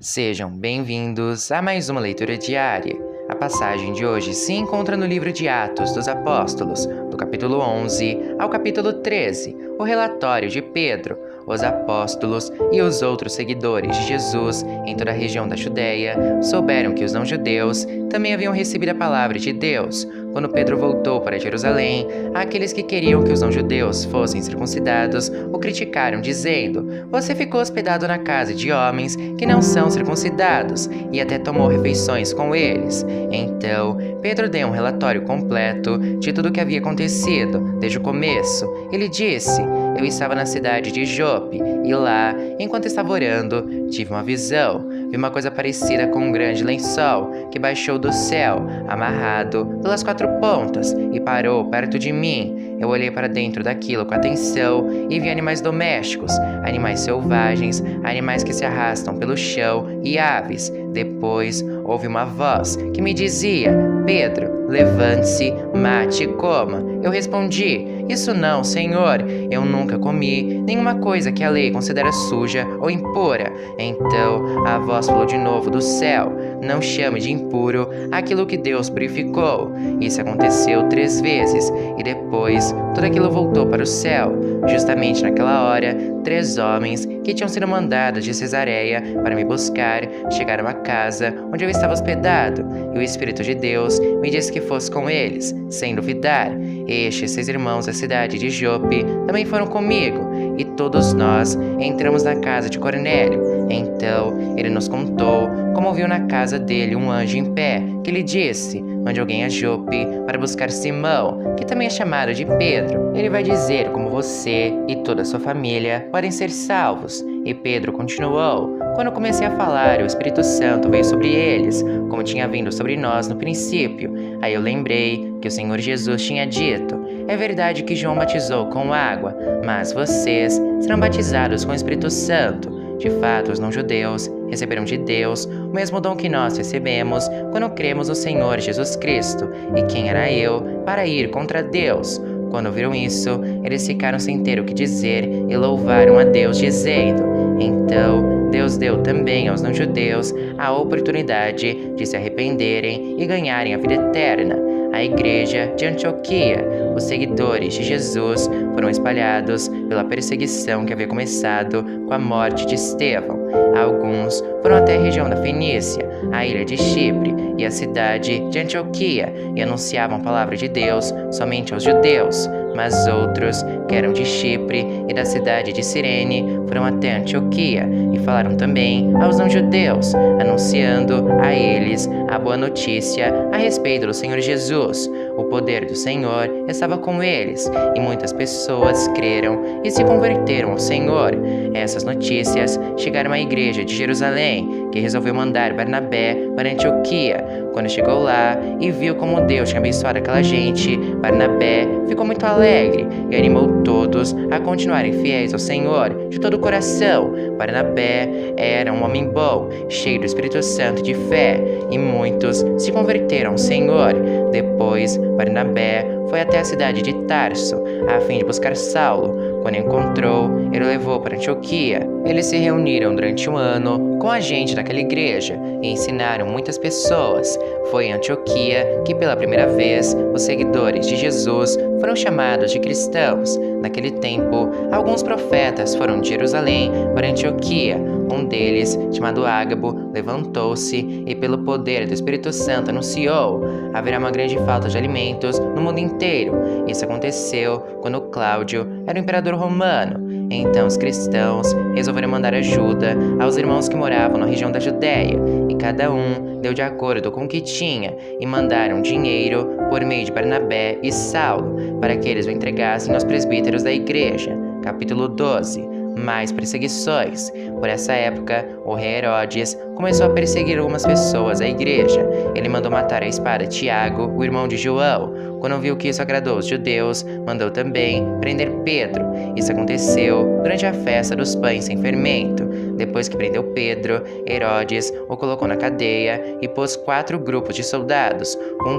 Sejam bem-vindos a mais uma leitura diária. A passagem de hoje se encontra no livro de Atos dos Apóstolos, do capítulo 11 ao capítulo 13, o relatório de Pedro, os apóstolos e os outros seguidores de Jesus em toda a região da Judéia souberam que os não-judeus também haviam recebido a palavra de Deus. Quando Pedro voltou para Jerusalém, aqueles que queriam que os não-judeus fossem circuncidados o criticaram, dizendo: "Você ficou hospedado na casa de homens que não são circuncidados e até tomou refeições com eles." Então, Pedro deu um relatório completo de tudo o que havia acontecido desde o começo. Ele disse: "Eu estava na cidade de Jope e lá, enquanto estava orando, tive uma visão. Vi uma coisa parecida com um grande lençol que baixou do céu, amarrado pelas 4 pontas, e parou perto de mim. Eu olhei para dentro daquilo com atenção e vi animais domésticos, animais selvagens, animais que se arrastam pelo chão e aves. Depois, houve uma voz que me dizia: 'Pedro, levante-se, mate e coma.' Eu respondi: 'Isso não, Senhor. Eu nunca comi nenhuma coisa que a lei considera suja ou impura.' Então a voz falou de novo do céu: 'Não chame de impuro aquilo que Deus purificou.' Isso aconteceu 3 vezes, e depois tudo aquilo voltou para o céu. Justamente naquela hora, 3 homens que tinham sido mandados de Cesareia para me buscar chegaram à casa onde eu estava hospedado, e o Espírito de Deus me disse que fosse com eles, sem duvidar. Estes 6 irmãos da cidade de Jope também foram comigo, e todos nós entramos na casa de Cornélio. Então ele nos contou como viu na casa dele um anjo em pé, que lhe disse: 'Mande alguém a Jope para buscar Simão, que também é chamado de Pedro. Ele vai dizer como você e toda a sua família podem ser salvos.' E Pedro continuou: 'Quando comecei a falar, o Espírito Santo veio sobre eles, como tinha vindo sobre nós no princípio. Aí eu lembrei que o Senhor Jesus tinha dito: é verdade que João batizou com água, mas vocês serão batizados com o Espírito Santo.' De fato, os não-judeus receberam de Deus o mesmo dom que nós recebemos quando cremos no Senhor Jesus Cristo. E quem era eu para ir contra Deus?" Quando viram isso, eles ficaram sem ter o que dizer e louvaram a Deus, dizendo: "Então Deus deu também aos não-judeus a oportunidade de se arrependerem e ganharem a vida eterna." A igreja de Antioquia, os seguidores de Jesus, foram espalhados pela perseguição que havia começado com a morte de Estevão. Alguns foram até a região da Fenícia, a ilha de Chipre e a cidade de Antioquia e anunciavam a palavra de Deus somente aos judeus. Mas outros, que eram de Chipre e da cidade de Cirene, foram até Antioquia e falaram também aos não-judeus, anunciando a eles a boa notícia a respeito do Senhor Jesus. O poder do Senhor estava com eles, e muitas pessoas creram e se converteram ao Senhor. Essas notícias chegaram à igreja de Jerusalém, que resolveu mandar Barnabé para Antioquia. Quando chegou lá e viu como Deus tinha abençoado aquela gente, Barnabé ficou muito alegre e animou todos a continuarem fiéis ao Senhor de todo o coração. Barnabé era um homem bom, cheio do Espírito Santo e de fé, e muitos se converteram ao Senhor. Depois, Barnabé foi até a cidade de Tarso, a fim de buscar Saulo. Quando encontrou, ele o levou para Antioquia. Eles se reuniram durante 1 ano com a gente daquela igreja e ensinaram muitas pessoas. Foi em Antioquia que, pela primeira vez, os seguidores de Jesus foram chamados de cristãos. Naquele tempo, alguns profetas foram de Jerusalém para Antioquia. Um deles, chamado Ágabo, levantou-se e, pelo poder do Espírito Santo, anunciou: haverá uma grande falta de alimentos no mundo inteiro. Isso aconteceu quando Cláudio era o imperador romano. Então os cristãos resolveram mandar ajuda aos irmãos que moravam na região da Judéia, e cada um deu de acordo com o que tinha, e mandaram dinheiro por meio de Barnabé e Saulo, para que eles o entregassem aos presbíteros da igreja. Capítulo 12. Mais perseguições. Por essa época, o rei Herodes começou a perseguir algumas pessoas da igreja. Ele mandou matar à espada Tiago, o irmão de João. Quando viu que isso agradou os judeus, mandou também prender Pedro. Isso aconteceu durante a festa dos pães sem fermento. Depois que prendeu Pedro, Herodes o colocou na cadeia e pôs 4 grupos de soldados,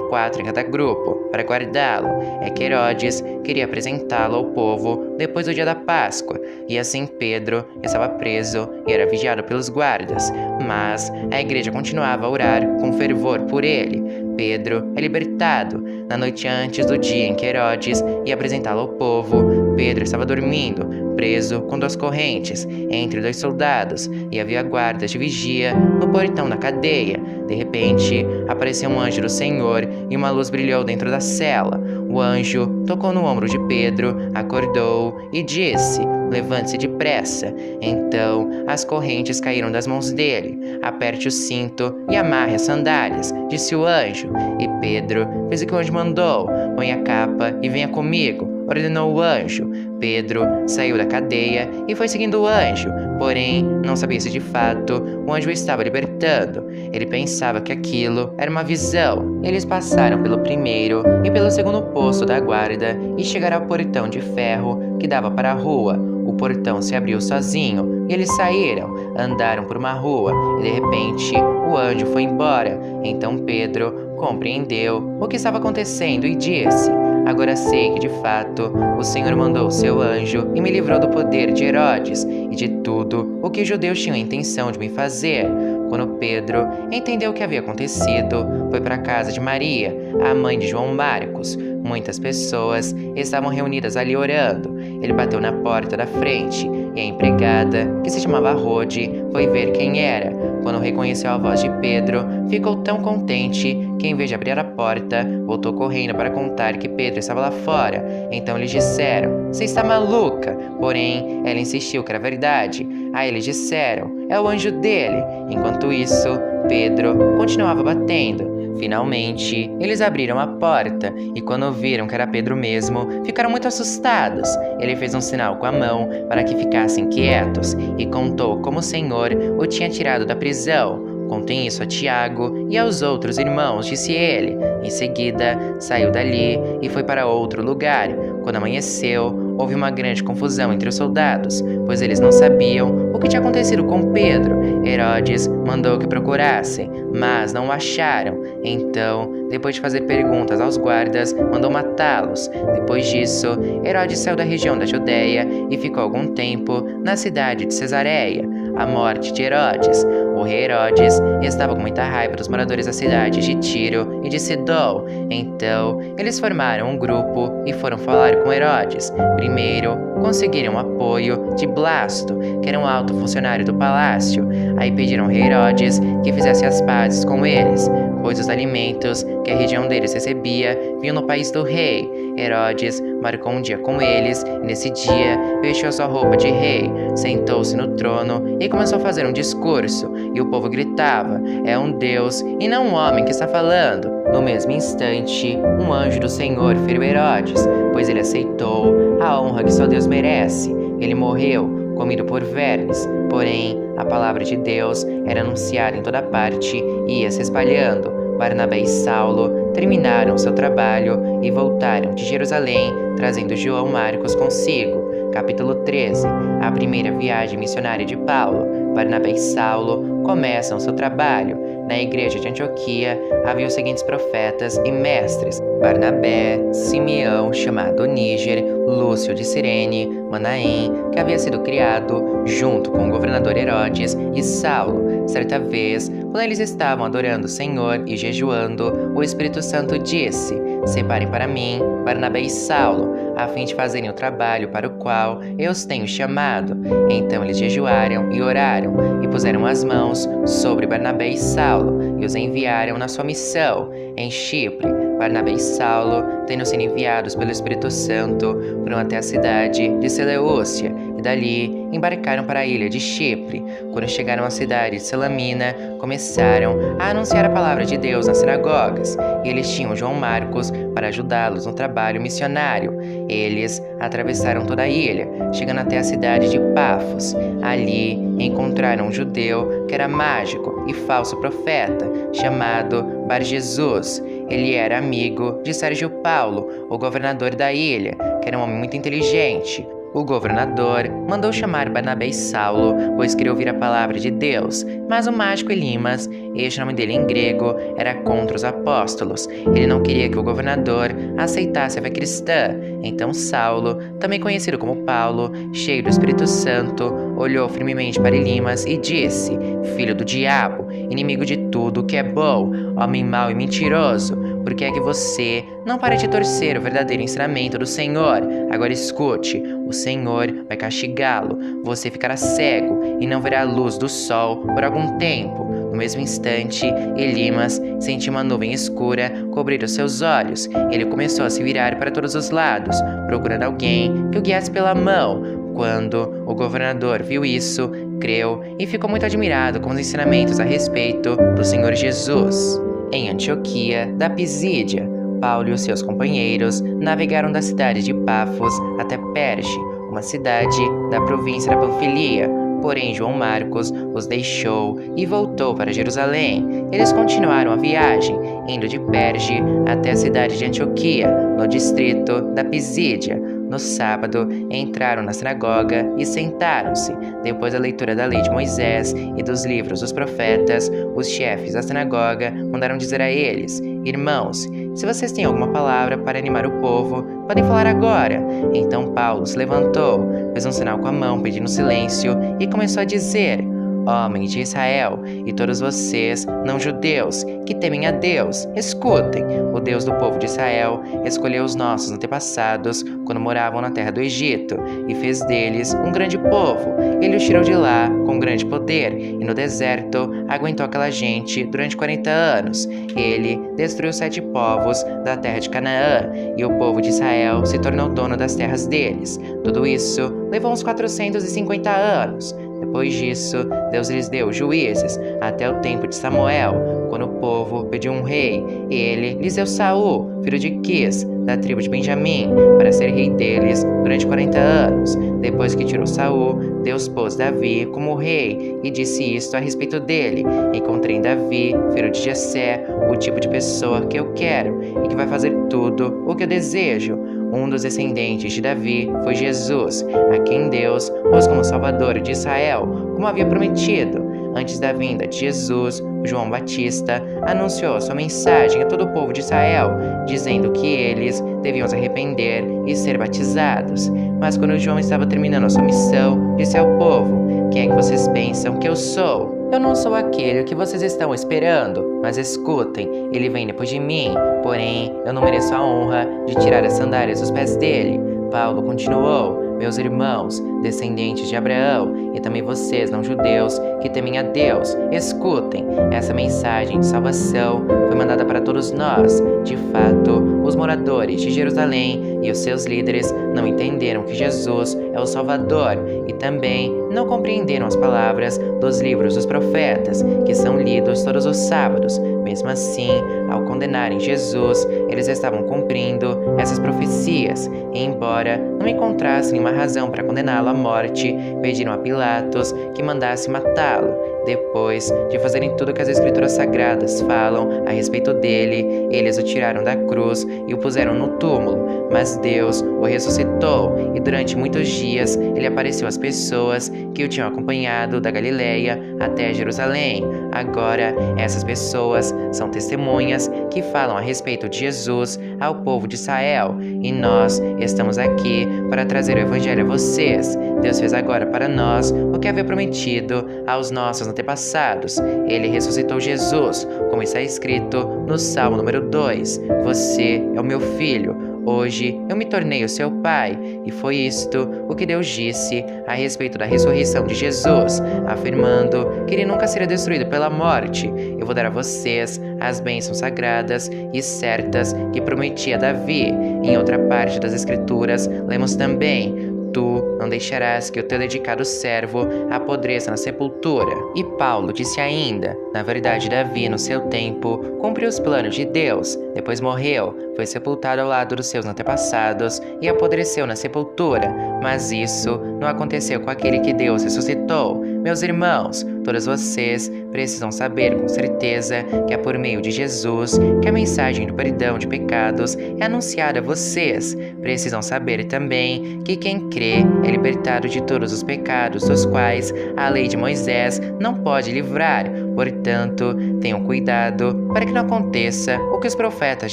4 em cada grupo, para guardá-lo. É que Herodes queria apresentá-lo ao povo depois do dia da Páscoa, e assim Pedro estava preso e era vigiado pelos guardas. Mas a igreja continuava a orar com fervor por ele. Pedro é libertado. Na noite antes do dia em que Herodes ia apresentá-lo ao povo, Pedro estava dormindo, preso com 2 correntes, entre 2 soldados, e havia guardas de vigia no portão da cadeia. De repente, apareceu um anjo do Senhor e uma luz brilhou dentro da cela. O anjo tocou no ombro de Pedro, acordou e disse: "Levante-se depressa." Então, as correntes caíram das mãos dele. "Aperte o cinto e amarre as sandálias", disse o anjo. E Pedro fez o que o anjo mandou. "Põe a capa e venha comigo", ordenou o anjo. Pedro saiu da cadeia e foi seguindo o anjo, porém não sabia se de fato o anjo o estava libertando. Ele pensava que aquilo era uma visão. Eles passaram pelo primeiro e pelo segundo posto da guarda e chegaram ao portão de ferro que dava para a rua. O portão se abriu sozinho e eles saíram, andaram por uma rua e de repente o anjo foi embora. Então Pedro compreendeu o que estava acontecendo e disse: "Agora sei que de fato o Senhor mandou o seu anjo e me livrou do poder de Herodes e de tudo o que os judeus tinham a intenção de me fazer." Quando Pedro entendeu o que havia acontecido, foi para a casa de Maria, a mãe de João Marcos. Muitas pessoas estavam reunidas ali orando. Ele bateu na porta da frente e a empregada, que se chamava Rode, foi ver quem era. Quando reconheceu a voz de Pedro, ficou tão contente que, em vez de abrir a porta, voltou correndo para contar que Pedro estava lá fora. Então eles disseram: "Você está maluca?" Porém, ela insistiu que era verdade. Aí eles disseram: "É o anjo dele." Enquanto isso, Pedro continuava batendo. Finalmente, eles abriram a porta e quando viram que era Pedro mesmo, ficaram muito assustados. Ele fez um sinal com a mão para que ficassem quietos e contou como o Senhor o tinha tirado da prisão. "Contem isso a Tiago e aos outros irmãos", disse ele. Em seguida, saiu dali e foi para outro lugar. Quando amanheceu, houve uma grande confusão entre os soldados, pois eles não sabiam o que tinha acontecido com Pedro. Herodes mandou que procurassem, mas não o acharam. Então, depois de fazer perguntas aos guardas, mandou matá-los. Depois disso, Herodes saiu da região da Judéia e ficou algum tempo na cidade de Cesareia. A morte de Herodes. O rei Herodes estava com muita raiva dos moradores da cidade de Tiro e de Sidom. Então, eles formaram um grupo e foram falar com Herodes. Primeiro, conseguiram o apoio de Blasto, que era um alto funcionário do palácio. Aí pediram ao rei Herodes que fizesse as pazes com eles, pois os alimentos que a região deles recebia vinham no país do rei. Herodes marcou um dia com eles e nesse dia vestiu sua roupa de rei, sentou-se no trono e começou a fazer um discurso. E o povo gritava: "É um Deus e não um homem que está falando." No mesmo instante, um anjo do Senhor feriu Herodes, pois ele aceitou a honra que só Deus merece. Ele morreu, comido por vermes. Porém, a palavra de Deus era anunciada em toda parte e ia se espalhando. Barnabé e Saulo terminaram seu trabalho e voltaram de Jerusalém, trazendo João Marcos consigo. Capítulo 13. A primeira viagem missionária de Paulo. Barnabé e Saulo começam seu trabalho. Na igreja de Antioquia havia os seguintes profetas e mestres: Barnabé, Simeão, chamado Níger, Lúcio de Cirene, Manaém, que havia sido criado junto com o governador Herodes, e Saulo. Certa vez, quando eles estavam adorando o Senhor e jejuando, o Espírito Santo disse: "Separem para mim Barnabé e Saulo, a fim de fazerem o trabalho para o qual eu os tenho chamado." Então eles jejuaram e oraram, e puseram as mãos sobre Barnabé e Saulo, e os enviaram na sua missão em Chipre. Barnabé e Saulo, tendo sido enviados pelo Espírito Santo, foram até a cidade de Seleucia, e dali embarcaram para a ilha de Chipre. Quando chegaram à cidade de Salamina, começaram a anunciar a palavra de Deus nas sinagogas, e eles tinham João Marcos para ajudá-los no trabalho missionário. Eles atravessaram toda a ilha, chegando até a cidade de Pafos. Ali encontraram um judeu que era mágico e falso profeta, chamado Bar-Jesus. Ele era amigo de Sérgio Paulo, o governador da ilha, que era um homem muito inteligente. O governador mandou chamar Barnabé e Saulo, pois queria ouvir a palavra de Deus, mas o mágico Elimas, este nome dele em grego, era contra os apóstolos. Ele não queria que o governador aceitasse a fé cristã. Então Saulo, também conhecido como Paulo, cheio do Espírito Santo, olhou firmemente para Elimas e disse: Filho do diabo, inimigo de tudo que é bom, homem mau e mentiroso, por que é que você não para de torcer o verdadeiro ensinamento do Senhor? Agora escute, o Senhor vai castigá-lo, você ficará cego e não verá a luz do sol por algum tempo. No mesmo instante, Elimas sentiu uma nuvem escura cobrir os seus olhos. Ele começou a se virar para todos os lados, procurando alguém que o guiasse pela mão. Quando o governador viu isso, creu e ficou muito admirado com os ensinamentos a respeito do Senhor Jesus. Em Antioquia da Pisídia, Paulo e os seus companheiros navegaram da cidade de Pafos até Perge, uma cidade da província da Panfilia. Porém, João Marcos os deixou e voltou para Jerusalém. Eles continuaram a viagem, indo de Perge até a cidade de Antioquia, no distrito da Pisídia. No sábado, entraram na sinagoga e sentaram-se. Depois da leitura da lei de Moisés e dos livros dos profetas, os chefes da sinagoga mandaram dizer a eles: Irmãos, se vocês têm alguma palavra para animar o povo, podem falar agora. Então Paulo se levantou, fez um sinal com a mão pedindo silêncio e começou a dizer: Homens de Israel e todos vocês, não-judeus, que temem a Deus, escutem. O Deus do povo de Israel escolheu os nossos antepassados quando moravam na terra do Egito e fez deles um grande povo. Ele os tirou de lá com grande poder e no deserto aguentou aquela gente durante 40 anos. Ele destruiu 7 povos da terra de Canaã e o povo de Israel se tornou dono das terras deles. Tudo isso levou uns 450 anos. Depois disso, Deus lhes deu juízes até o tempo de Samuel, quando o povo pediu um rei. Ele lhes deu Saul, filho de Quis, da tribo de Benjamim, para ser rei deles durante 40 anos. Depois que tirou Saul, Deus pôs Davi como rei e disse isto a respeito dele: Encontrei em Davi, filho de Jessé, o tipo de pessoa que eu quero e que vai fazer tudo o que eu desejo. Um dos descendentes de Davi foi Jesus, a quem Deus pôs como Salvador de Israel, como havia prometido. Antes da vinda de Jesus, João Batista anunciou sua mensagem a todo o povo de Israel, dizendo que eles deviam se arrepender e ser batizados. Mas quando João estava terminando a sua missão, disse ao povo: Quem é que vocês pensam que eu sou? Eu não sou aquele que vocês estão esperando, mas escutem, ele vem depois de mim, porém eu não mereço a honra de tirar as sandálias dos pés dele. Paulo continuou: Meus irmãos, descendentes de Abraão, e também vocês, não-judeus, que temem a Deus, escutem. Essa mensagem de salvação foi mandada para todos nós. De fato, os moradores de Jerusalém e os seus líderes não entenderam que Jesus é o Salvador e também não compreenderam as palavras dos livros dos profetas, que são lidos todos os sábados. Mesmo assim, ao condenarem Jesus, eles estavam cumprindo essas profecias, e embora não encontrassem nenhuma razão para condená-lo à morte, pediram a Pilatos que mandasse matá-lo. Depois de fazerem tudo que as Escrituras Sagradas falam a respeito dele, eles o tiraram da cruz e o puseram no túmulo. Mas Deus o ressuscitou, e durante muitos dias ele apareceu às pessoas que o tinham acompanhado da Galileia até Jerusalém. Agora, essas pessoas são testemunhas que falam a respeito de Jesus ao povo de Israel, e nós estamos aqui para trazer o Evangelho a vocês. Deus fez agora para nós o que havia prometido aos nossos antepassados. Ele ressuscitou Jesus, como está escrito no Salmo número 2. Você é o meu filho, hoje eu me tornei o seu pai. E foi isto o que Deus disse a respeito da ressurreição de Jesus, afirmando que ele nunca seria destruído pela morte. Eu vou dar a vocês as bênçãos sagradas e certas que prometi a Davi. Em outra parte das Escrituras, lemos também: Tu não deixarás que o teu dedicado servo apodreça na sepultura. E Paulo disse ainda: Na verdade, Davi, no seu tempo, cumpriu os planos de Deus. Depois morreu, foi sepultado ao lado dos seus antepassados e apodreceu na sepultura. Mas isso não aconteceu com aquele que Deus ressuscitou. Meus irmãos, todos vocês precisam saber com certeza que é por meio de Jesus que a mensagem do perdão de pecados é anunciada a vocês. Precisam saber também que quem crê é libertado de todos os pecados dos quais a lei de Moisés não pode livrar. Portanto, tenham cuidado para que não aconteça o que os profetas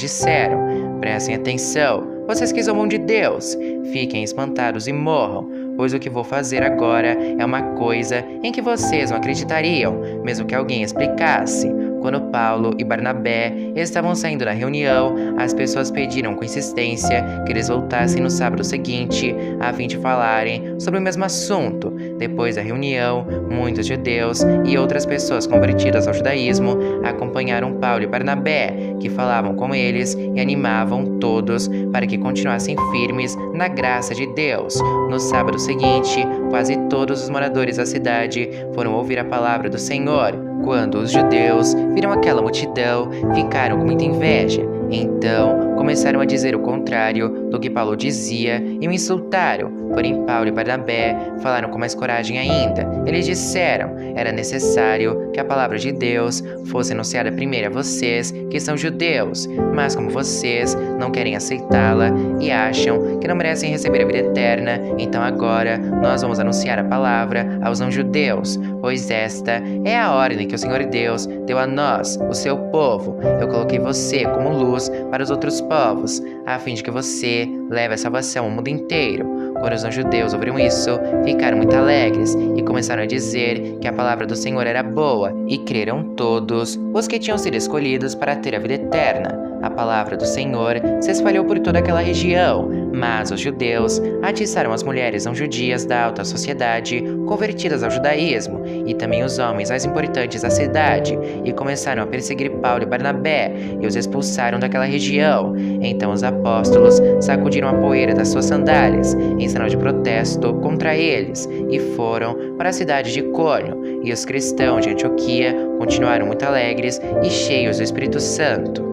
disseram. Prestem atenção, vocês que zombam de Deus, fiquem espantados e morram, pois o que vou fazer agora é uma coisa em que vocês não acreditariam, mesmo que alguém explicasse. Quando Paulo e Barnabé estavam saindo da reunião, as pessoas pediram com insistência que eles voltassem no sábado seguinte, a fim de falarem sobre o mesmo assunto. Depois da reunião, muitos judeus e outras pessoas convertidas ao judaísmo acompanharam Paulo e Barnabé, que falavam com eles e animavam todos para que continuassem firmes na graça de Deus. No sábado seguinte, quase todos os moradores da cidade foram ouvir a palavra do Senhor. Quando os judeus viram aquela multidão, ficaram com muita inveja. Então, começaram a dizer o contrário do que Paulo dizia e o insultaram. Porém, Paulo e Barnabé falaram com mais coragem ainda. Eles disseram: era necessário que a palavra de Deus fosse anunciada primeiro a vocês, que são judeus. Mas como vocês não querem aceitá-la e acham que não merecem receber a vida eterna, então agora nós vamos anunciar a palavra aos não-judeus, pois esta é a ordem que o Senhor Deus deu a nós, o seu povo. Eu coloquei você como luz para os outros povos, a fim de que você leve a salvação ao mundo inteiro. Quando os não-judeus ouviram isso, ficaram muito alegres e começaram a dizer que a palavra do Senhor era boa, e creram todos os que tinham sido escolhidos para ter a vida eterna. A palavra do Senhor se espalhou por toda aquela região, mas os judeus atiçaram as mulheres não-judias da alta sociedade convertidas ao judaísmo e também os homens mais importantes da cidade, e começaram a perseguir Paulo e Barnabé e os expulsaram daquela região. Então os apóstolos sacudiram a poeira das suas sandálias em sinal de protesto contra eles e foram para a cidade de Icônio, e os cristãos de Antioquia continuaram muito alegres e cheios do Espírito Santo.